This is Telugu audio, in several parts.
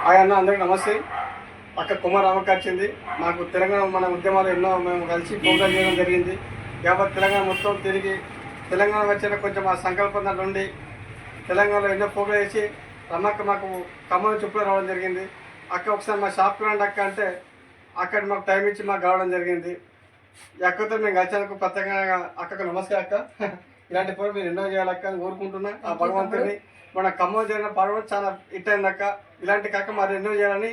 ఆయన అందరికీ నమస్తే. అక్క కుమార్ రామక్క వచ్చింది. మాకు తెలంగాణ మన ఉద్యమాలు ఎన్నో మేము కలిసి ప్రోగ్రాం చేయడం జరిగింది. యావత్ తెలంగాణ మొత్తం తిరిగి తెలంగాణ వచ్చిన కొంచెం ఆ సంకల్పం నుండి తెలంగాణలో ఎన్నో ప్రోగ్రాం చేసి రమక్క మాకు ఖమ్మం చుట్టూ రావడం జరిగింది. అక్క ఒకసారి మా షాప్కి రండి అక్క అంటే అక్కడ మాకు టైం ఇచ్చి మాకు రావడం జరిగింది. ఈ అక్కతో మేము కలిసినందుకు ప్రత్యేకంగా అక్కకు నమస్కారం అక్క. ఇలాంటి పనులు మీరు ఎన్నో చేయాలక్క అని కోరుకుంటున్నా. ఆ భగవంతుని మన ఖమ్మం జరిగిన పడవ చాలా హిట్ అయింది అక్క. ఇలాంటి కాక మరి ఎన్నో చేయాలని.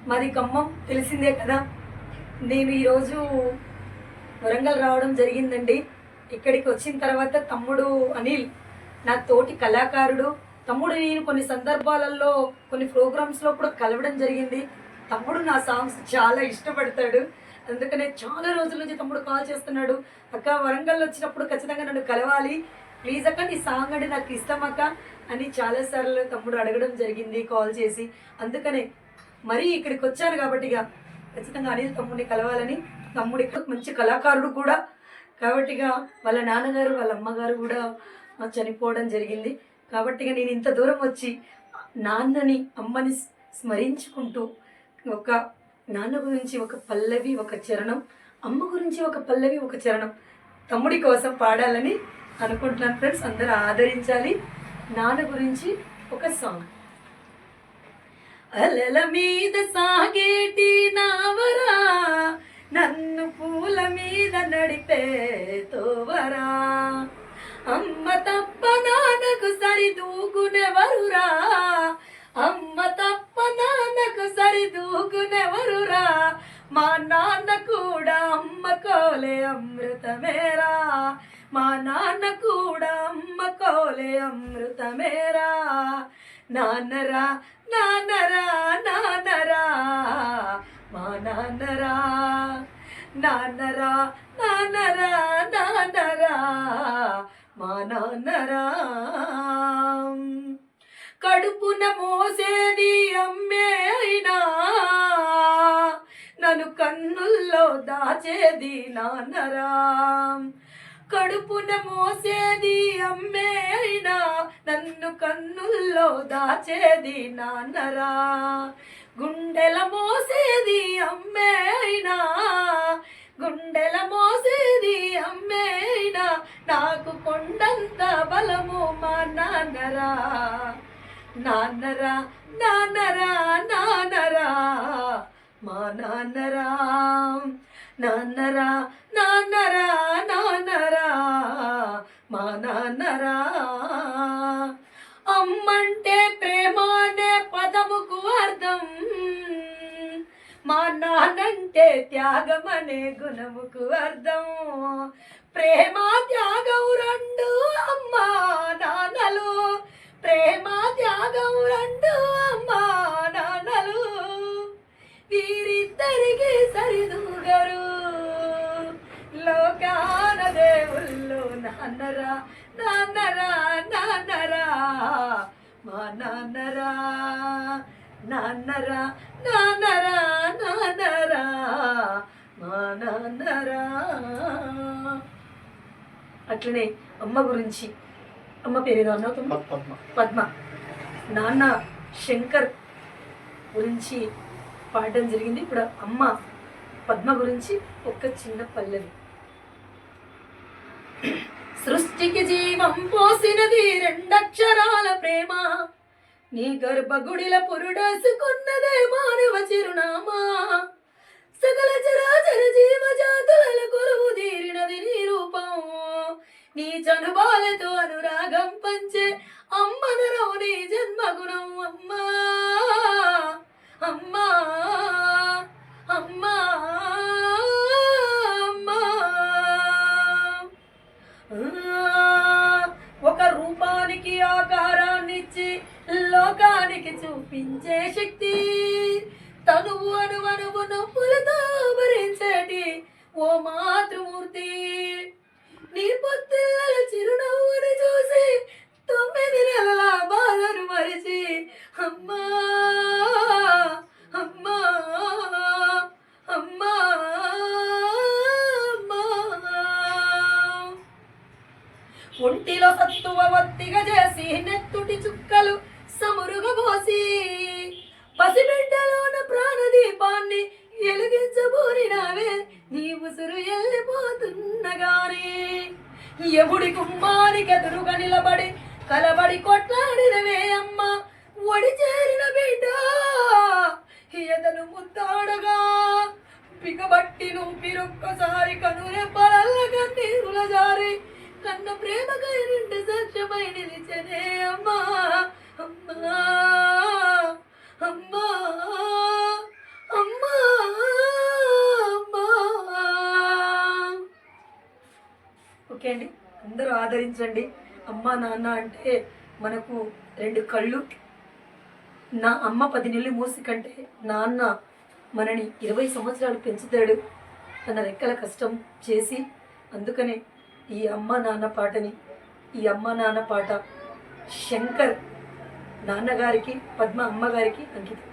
మాది ఖమ్మం తెలిసిందే కదా. నేను ఈరోజు వరంగల్ రావడం జరిగిందండి. ఇక్కడికి వచ్చిన తర్వాత తమ్ముడు అనిల్ నా తోటి కళాకారుడు. తమ్ముడు నేను కొన్ని సందర్భాలలో కొన్ని ప్రోగ్రామ్స్లో కూడా కలవడం జరిగింది. తమ్ముడు నా సాంగ్స్ చాలా ఇష్టపడతాడు. అందుకనే చాలా రోజుల నుంచి తమ్ముడు కాల్ చేస్తున్నాడు, అక్క వరంగల్ వచ్చినప్పుడు ఖచ్చితంగా నన్ను కలవాలి, ప్లీజ్ అక్క నీ సాంగ్ అంటే నాకు ఇష్టం అక్క అని చాలాసార్లు తమ్ముడు అడగడం జరిగింది కాల్ చేసి. అందుకనే మరీ ఇక్కడికి వచ్చాను కాబట్టి ఇక ఖచ్చితంగా అనిల్ తమ్ముడిని కలవాలని. తమ్ముడు ఇక్కడ మంచి కళాకారుడు కూడా కాబట్టి వాళ్ళ నాన్నగారు వాళ్ళ అమ్మగారు కూడా చనిపోవడం జరిగింది. కాబట్టి నేను ఇంత దూరం వచ్చి నాన్నని అమ్మని స్మరించుకుంటూ ఒక నాన్న గురించి ఒక పల్లవి ఒక చరణం, అమ్మ గురించి ఒక పల్లవి ఒక చరణం తమ్ముడి కోసం పాడాలని అనుకుంటున్నాను. ఫ్రెండ్స్ అందరూ ఆదరించాలి. నాన్న గురించి ఒక సాంగ్. అలల మీద సాగేటి నావరా, నన్ను పూల మీద నడిపే తోవరా, అమ్మ తప్ప నాన్నకు సరిదూగునెవరురా, అమ్మ తప్ప నాన్నకు సరిదూగునెవరురా, మా నాన్న కూడా అమ్మ కోలే అమృతమేరా, మా నాన్న కూడా అమ్మ కోలే అమృతమేరా, నాన్నరా నాన్నరా నాన్నరా మా నాన్నరా, నాన్నరా నాన్నరా నాన్నరా మా నాన్నరా. కడుపున మోసేది అమ్మే అయినా, నన్ను కన్నుల్లో దాచేది నాన్నరా, కడుపున మోసేది అమ్మే అయినా, నన్ను కన్నుల్లో దాచేది నాన్నరా, గుండెల మోసేది అమ్మే అయినా, గుండెల మోసేది అమ్మే అయినా, నాకు కొండంత బలము మా నాన్నరా, నాన్నరా నాన్నరా నాన్నరా మా నాన్నరా, నాన్నరా నాన్నరా నాన్నరా మా నాన్నరా. అమ్మంటే ప్రేమ అనే పదముకు అర్థం, మా నాన్నంటే త్యాగం అనే గుణముకు అర్థం, ప్రేమ త్యాగం రెండు అమ్మా నాన్నలు, ప్రేమ త్యాగం రెండు అమ్మా నాన్నలు, వీరిద్దరికి సరిదూగరు లోకాన దేవుళ్ళు, నాన్నరా నాన్నరా నాన్నరా మా నాన్నరా, నాన్నరా నాన్నరా నాన్నరా మా నాన్నరా. అట్లనే అమ్మ గురించి, అమ్మ పేరు ఏదో అన్నావు? పద్మ. నాన్న శంకర్ గురించి పాడడం జరిగింది. ఇప్పుడు అమ్మ పద్మ గురించి ఒక చిన్న పల్లవి. సృష్టికి జీవం పోసినది రెండక్షరాల ప్రేమ, నీ గర్భగుడిల పురుడేసుకున్నదే మానవ చిరునామా, సకల చరాచర జీవ జాతుల కొలువు తీరినది నీ రూపం, నీ చనుబాలతో అనురాగం పంచే అమ్మనరవు నీ జన్మగుణం, అమ్మా అమ్మా అమ్మా అమ్మా. ఒక రూపానికి ఆకారాన్నిచ్చి లోకానికి చూపించే శక్తి, తనువు అణువణువు నొప్పులతో భరించేటి ఓ మాతృమూర్తి, నీ పొత్తిళ్ళ చిరునవ్వుని చూసి 9 నెలల బాధను మరిచి అమ్మా అమ్మా అమ్మా అమ్మా. ఒంటిలో సత్తువ ఒత్తిగా చేసి నెత్తుటి చుక్కలు సమురుగ పోసి పసిబిడ్డలోన ప్రాణదీపాన్ని ఎలిగించబోరినావే నీ ఉసురు వెళ్ళిపోతున్నగానే ఎముడి కుమ్మానికి ఎదురుగా నిలబడి కలబడి కొట్లాడినవే అమ్మ ఒడి చేరిన బిడ్డ ఎదను ముద్దాడగా పికబట్టి నువ్విరొక్కసారి కనురెప్పలల్ల కన్నీరుల జారి కన్న ప్రేమకై నిండి సత్యమై నిలిచనే అమ్మా అమ్మా అమ్మా అమ్మా అమ్మా. ఓకే అండి, అందరూ ఆదరించండి. అమ్మ నాన్న అంటే మనకు రెండు కళ్ళు. నా అమ్మ 10 నెలలు మూసి కంటే నాన్న మనని 20 సంవత్సరాలు పెంచుతాడు తన రెక్కల కష్టం చేసి. అందుకనే ఈ అమ్మ నాన్న పాటని, ఈ అమ్మ నాన్న పాట శంకర్ నాన్నగారికి, పద్మ అమ్మగారికి అంకితం.